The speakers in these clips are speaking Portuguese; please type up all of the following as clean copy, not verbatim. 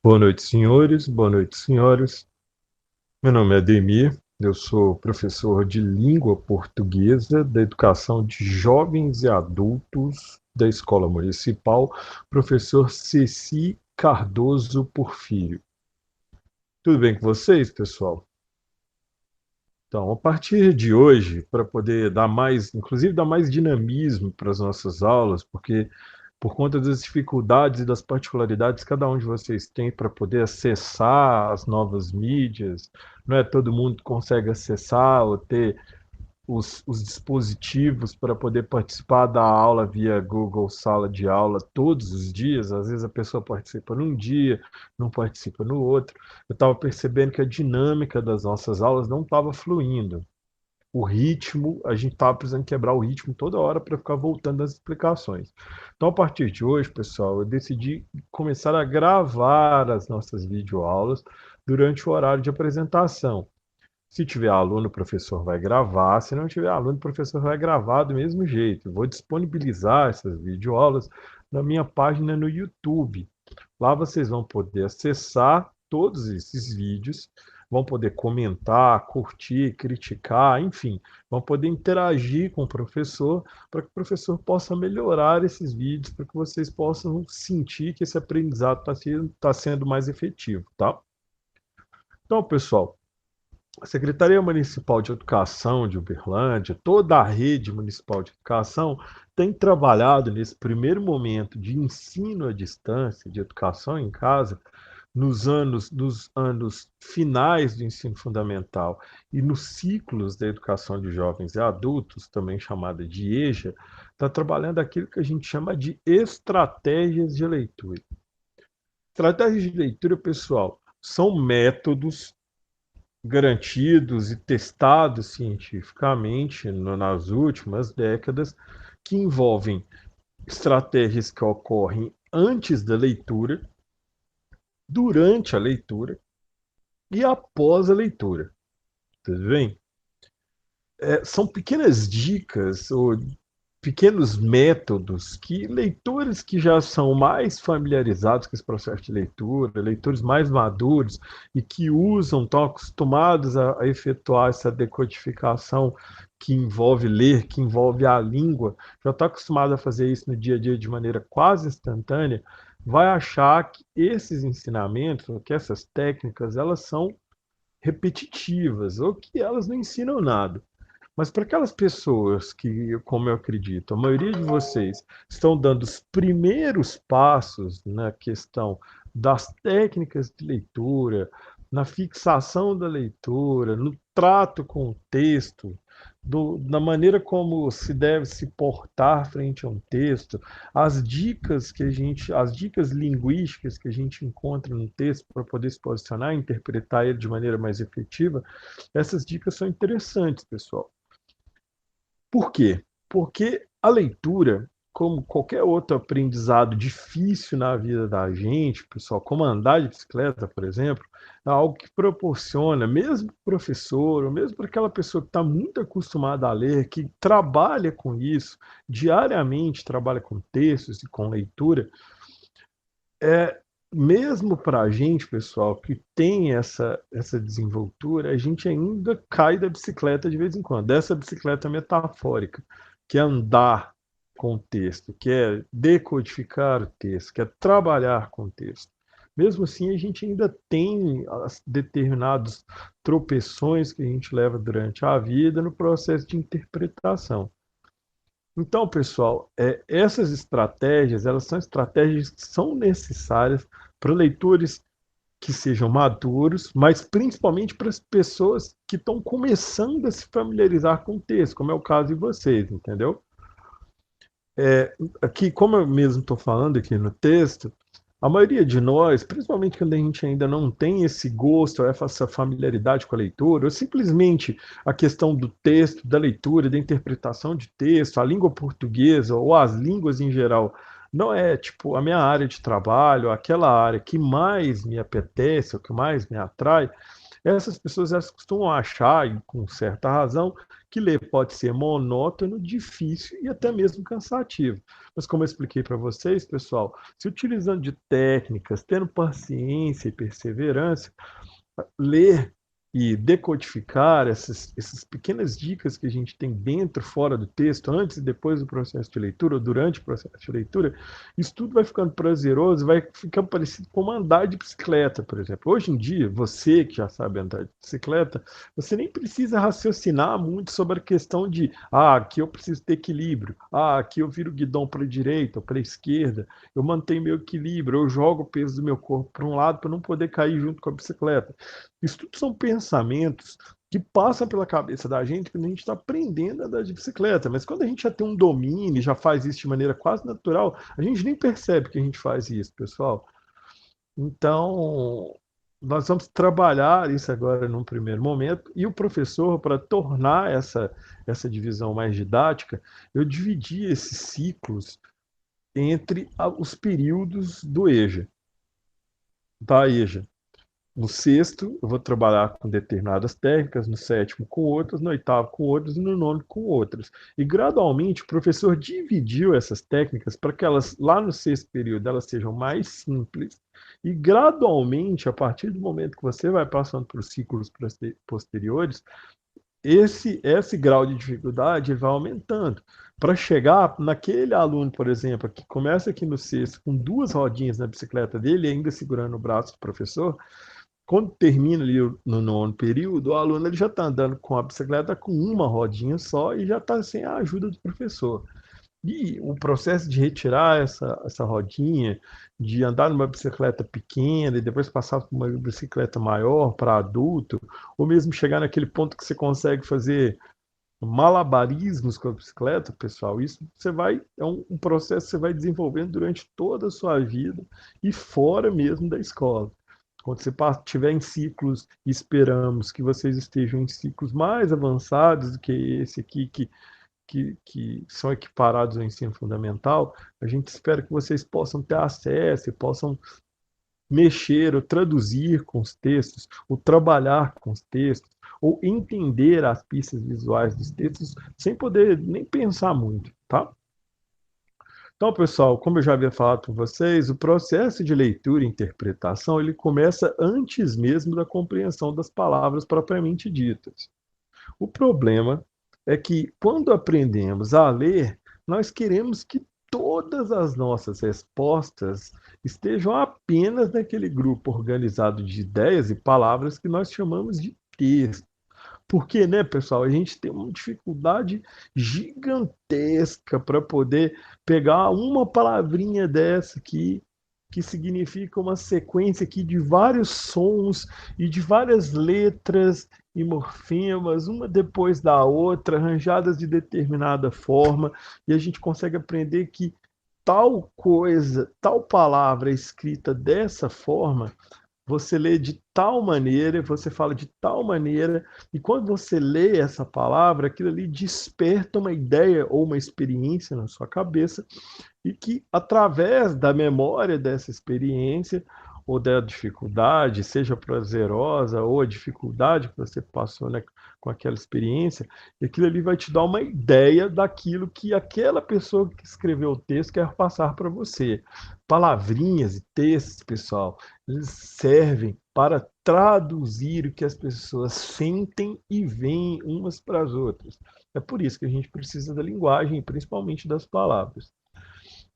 Boa noite, senhores. Boa noite, senhoras. Meu nome é Ademir. Eu sou professor de língua portuguesa da educação de jovens e adultos da Escola Municipal, professor Ceci Cardoso Porfírio. Tudo bem com vocês, pessoal? Então, a partir de hoje, para poder dar mais, inclusive dar mais dinamismo para as nossas aulas, porque por conta das dificuldades e das particularidades que cada um de vocês tem para poder acessar as novas mídias, não é todo mundo consegue acessar ou ter os dispositivos para poder participar da aula via Google Sala de Aula todos os dias. Às vezes a pessoa participa num dia, não participa no outro. Eu estava percebendo que a dinâmica das nossas aulas não estava fluindo. O ritmo, a gente estava precisando quebrar o ritmo toda hora para ficar voltando às explicações. Então, a partir de hoje, pessoal, eu decidi começar a gravar as nossas videoaulas durante o horário de apresentação. Se tiver aluno, o professor vai gravar. Se não tiver aluno, o professor vai gravar do mesmo jeito. Eu vou disponibilizar essas videoaulas na minha página no YouTube. Lá vocês vão poder acessar todos esses vídeos, vão poder comentar, curtir, criticar, enfim, vão poder interagir com o professor para que o professor possa melhorar esses vídeos, para que vocês possam sentir que esse aprendizado tá sendo mais efetivo, tá? Então, pessoal, a Secretaria Municipal de Educação de Uberlândia, toda a rede municipal de educação, tem trabalhado nesse primeiro momento de ensino à distância, de educação em casa, nos anos finais do ensino fundamental e nos ciclos da educação de jovens e adultos, também chamada de EJA, está trabalhando aquilo que a gente chama de estratégias de leitura. Estratégias de leitura, pessoal, são métodos garantidos e testados cientificamente nas últimas décadas, que envolvem estratégias que ocorrem antes da leitura, durante a leitura e após a leitura. Tudo bem? São pequenas dicas ou pequenos métodos que leitores que já são mais familiarizados com esse processo de leitura, leitores mais maduros e que usam, estão acostumados a efetuar essa decodificação que envolve ler, que envolve a língua, já está acostumado a fazer isso no dia a dia de maneira quase instantânea, vai achar que esses ensinamentos, que essas técnicas, elas são repetitivas ou que elas não ensinam nada. Mas para aquelas pessoas que, como eu acredito, a maioria de vocês estão dando os primeiros passos na questão das técnicas de leitura, na fixação da leitura, no trato com o texto, na maneira como se deve se portar frente a um texto, as dicas linguísticas que a gente encontra no texto para poder se posicionar e interpretar ele de maneira mais efetiva, essas dicas são interessantes, pessoal. Por quê? Porque a leitura, como qualquer outro aprendizado difícil na vida da gente, pessoal, como andar de bicicleta, por exemplo, é algo que proporciona, mesmo para o professor, ou mesmo para aquela pessoa que está muito acostumada a ler, que trabalha com isso, diariamente trabalha com textos e com leitura, é, mesmo para a gente, pessoal, que tem essa desenvoltura, a gente ainda cai da bicicleta de vez em quando, dessa bicicleta metafórica, que é andar com o texto, que é decodificar o texto, que é trabalhar com o texto. Mesmo assim, a gente ainda tem determinados tropeções que a gente leva durante a vida no processo de interpretação. Então, pessoal, essas estratégias, elas são estratégias que são necessárias para leitores que sejam maduros, mas principalmente para as pessoas que estão começando a se familiarizar com o texto, como é o caso de vocês, entendeu? Aqui, como eu mesmo estou falando aqui no texto, a maioria de nós, principalmente quando a gente ainda não tem esse gosto, essa familiaridade com a leitura, ou simplesmente a questão do texto, da leitura, da interpretação de texto, a língua portuguesa ou as línguas em geral, não é tipo a minha área de trabalho, aquela área que mais me apetece, ou que mais me atrai, essas pessoas elas costumam achar, e com certa razão, que ler pode ser monótono, difícil e até mesmo cansativo. Mas como eu expliquei para vocês, pessoal, se utilizando de técnicas, tendo paciência e perseverança, ler e decodificar essas pequenas dicas que a gente tem dentro, fora do texto, antes e depois do processo de leitura, ou durante o processo de leitura, isso tudo vai ficando prazeroso, vai ficando parecido com andar de bicicleta, por exemplo. Hoje em dia, você que já sabe andar de bicicleta, você nem precisa raciocinar muito sobre a questão de, aqui eu preciso ter equilíbrio, aqui eu viro o guidão para a direita ou para a esquerda, eu mantenho meu equilíbrio, eu jogo o peso do meu corpo para um lado para não poder cair junto com a bicicleta. Isso tudo são pensamentos que passam pela cabeça da gente quando a gente está aprendendo a andar de bicicleta. Mas quando a gente já tem um domínio, já faz isso de maneira quase natural, a gente nem percebe que a gente faz isso, pessoal. Então, nós vamos trabalhar isso agora num primeiro momento. E o professor, para tornar essa divisão mais didática, eu dividi esses ciclos entre os períodos do EJA, da EJA. No sexto, eu vou trabalhar com determinadas técnicas, no sétimo com outras, no oitavo com outras e no nono com outras. E gradualmente o professor dividiu essas técnicas para que elas, lá no sexto período, elas sejam mais simples. E gradualmente, a partir do momento que você vai passando para os ciclos posteriores, esse grau de dificuldade vai aumentando. Para chegar naquele aluno, por exemplo, que começa aqui no sexto com duas rodinhas na bicicleta dele, ainda segurando o braço do professor, quando termina ali no nono período, o aluno ele já está andando com a bicicleta com uma rodinha só e já está sem a ajuda do professor. E o processo de retirar essa rodinha, de andar numa bicicleta pequena e depois passar para uma bicicleta maior para adulto, ou mesmo chegar naquele ponto que você consegue fazer malabarismos com a bicicleta, pessoal, isso você vai, é um processo que você vai desenvolvendo durante toda a sua vida e fora mesmo da escola. Quando você estiver em ciclos, esperamos que vocês estejam em ciclos mais avançados do que esse aqui, que são equiparados ao ensino fundamental, a gente espera que vocês possam ter acesso e possam mexer ou traduzir com os textos, ou trabalhar com os textos, ou entender as pistas visuais dos textos sem poder nem pensar muito, tá? Então, pessoal, como eu já havia falado com vocês, o processo de leitura e interpretação ele começa antes mesmo da compreensão das palavras propriamente ditas. O problema é que, quando aprendemos a ler, nós queremos que todas as nossas respostas estejam apenas naquele grupo organizado de ideias e palavras que nós chamamos de texto. Porque, né, pessoal, a gente tem uma dificuldade gigantesca para poder pegar uma palavrinha dessa aqui, que significa uma sequência aqui de vários sons e de várias letras e morfemas, uma depois da outra, arranjadas de determinada forma, e a gente consegue aprender que tal coisa, tal palavra escrita dessa forma você lê de tal maneira, você fala de tal maneira, e quando você lê essa palavra, aquilo ali desperta uma ideia ou uma experiência na sua cabeça, e que através da memória dessa experiência ou da dificuldade, seja prazerosa ou a dificuldade que você passou, né, com aquela experiência, aquilo ali vai te dar uma ideia daquilo que aquela pessoa que escreveu o texto quer passar para você. Palavrinhas e textos, pessoal, eles servem para traduzir o que as pessoas sentem e veem umas para as outras. É por isso que a gente precisa da linguagem, principalmente das palavras.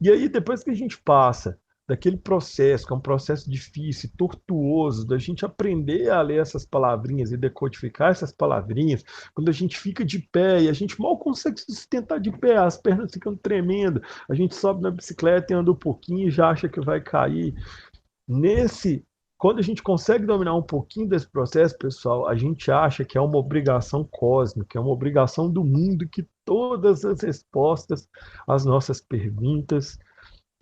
E aí, depois que a gente passa daquele processo, que é um processo difícil, tortuoso, da gente aprender a ler essas palavrinhas e decodificar essas palavrinhas, quando a gente fica de pé e a gente mal consegue se sustentar de pé, as pernas ficam tremendo, a gente sobe na bicicleta e anda um pouquinho e já acha que vai cair. Nesse, quando a gente consegue dominar um pouquinho desse processo, pessoal, a gente acha que é uma obrigação cósmica, é uma obrigação do mundo que todas as respostas às nossas perguntas,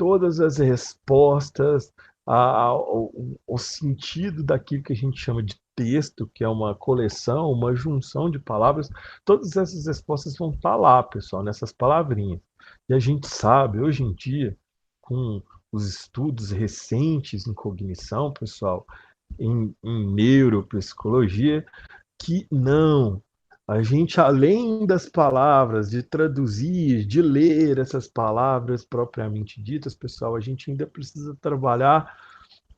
todas as respostas ao sentido daquilo que a gente chama de texto, que é uma coleção, uma junção de palavras, todas essas respostas vão estar lá, pessoal, nessas palavrinhas. E a gente sabe, hoje em dia, com os estudos recentes em cognição, pessoal, em neuropsicologia, que não. a gente, além das palavras, de traduzir, de ler essas palavras propriamente ditas, pessoal, a gente ainda precisa trabalhar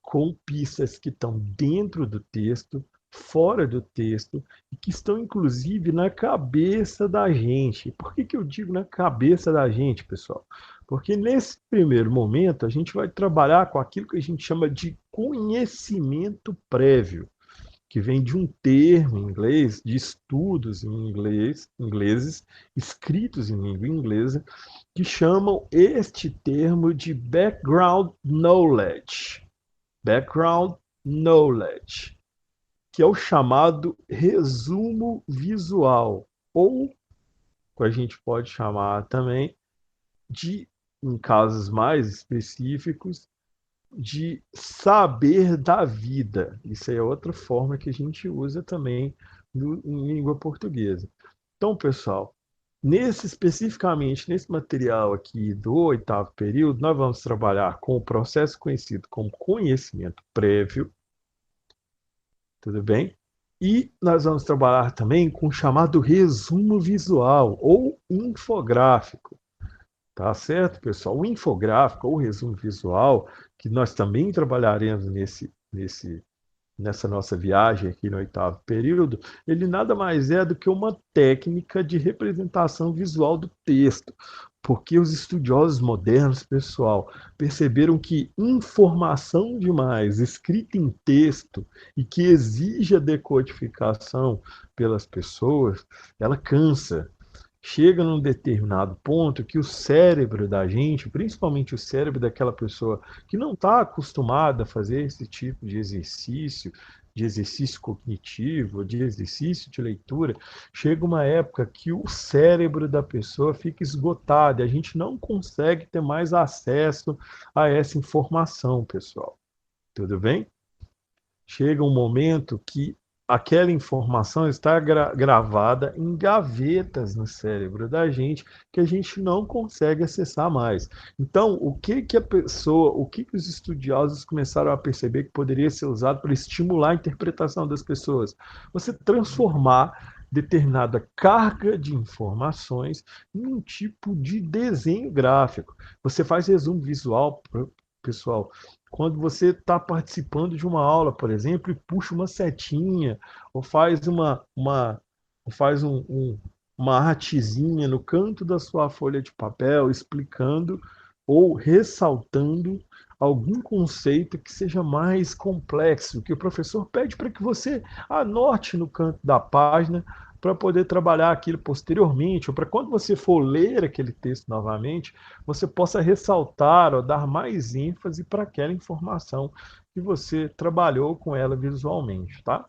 com pistas que estão dentro do texto, fora do texto, e que estão inclusive na cabeça da gente. Por que eu digo na cabeça da gente, pessoal? Porque nesse primeiro momento a gente vai trabalhar com aquilo que a gente chama de conhecimento prévio, que vem de um termo em inglês, de estudos em ingleses, escritos em língua inglesa, que chamam este termo de background knowledge. Background knowledge, que é o chamado resumo visual, ou que a gente pode chamar também de, em casos mais específicos, de saber da vida. Isso é outra forma que a gente usa também em língua portuguesa. Então, pessoal, especificamente nesse material aqui do oitavo período, nós vamos trabalhar com o processo conhecido como conhecimento prévio, tudo bem? E nós vamos trabalhar também com o chamado resumo visual ou infográfico. Tá certo, pessoal? O infográfico ou resumo visual, que nós também trabalharemos nessa nossa viagem aqui no oitavo período, ele nada mais é do que uma técnica de representação visual do texto. Porque os estudiosos modernos, pessoal, perceberam que informação demais escrita em texto e que exige a decodificação pelas pessoas, ela cansa. Chega num determinado ponto que o cérebro da gente, principalmente o cérebro daquela pessoa que não está acostumada a fazer esse tipo de exercício cognitivo, de exercício de leitura, chega uma época que o cérebro da pessoa fica esgotado e a gente não consegue ter mais acesso a essa informação, pessoal. Tudo bem? Chega um momento que aquela informação está gravada em gavetas no cérebro da gente que a gente não consegue acessar mais. Então, o que os estudiosos começaram a perceber que poderia ser usado para estimular a interpretação das pessoas? Você transformar determinada carga de informações em um tipo de desenho gráfico. Você faz resumo visual, pessoal, quando você está participando de uma aula, por exemplo, e puxa uma setinha, ou faz uma artezinha no canto da sua folha de papel, explicando ou ressaltando algum conceito que seja mais complexo, que o professor pede para que você anote no canto da página para poder trabalhar aquilo posteriormente, ou para quando você for ler aquele texto novamente, você possa ressaltar ou dar mais ênfase para aquela informação que você trabalhou com ela visualmente, tá?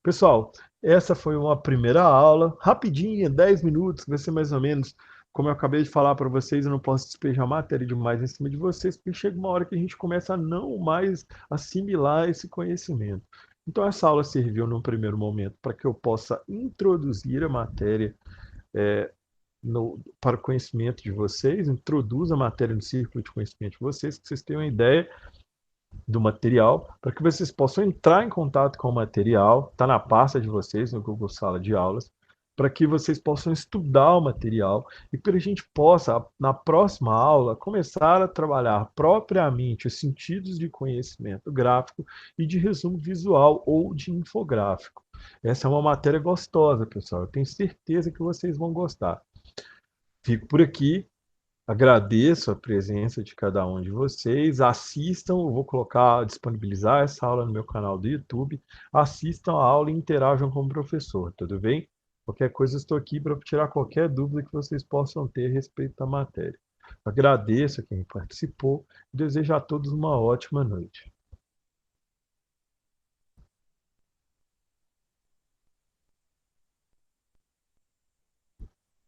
Pessoal, essa foi uma primeira aula, rapidinha, 10 minutos, vai ser mais ou menos, como eu acabei de falar para vocês, eu não posso despejar matéria demais em cima de vocês, porque chega uma hora que a gente começa a não mais assimilar esse conhecimento. Então, essa aula serviu num primeiro momento para que eu possa introduzir a matéria para o conhecimento de vocês, introduz a matéria no círculo de conhecimento de vocês, que vocês tenham uma ideia do material, para que vocês possam entrar em contato com o material, está na pasta de vocês, no Google Sala de Aulas, para que vocês possam estudar o material e para que a gente possa, na próxima aula, começar a trabalhar propriamente os sentidos de conhecimento gráfico e de resumo visual ou de infográfico. Essa é uma matéria gostosa, pessoal. Eu tenho certeza que vocês vão gostar. Fico por aqui. Agradeço a presença de cada um de vocês. Assistam, eu vou disponibilizar essa aula no meu canal do YouTube. Assistam a aula e interajam com o professor, tudo bem? Qualquer coisa, estou aqui para tirar qualquer dúvida que vocês possam ter a respeito da matéria. Agradeço a quem participou e desejo a todos uma ótima noite.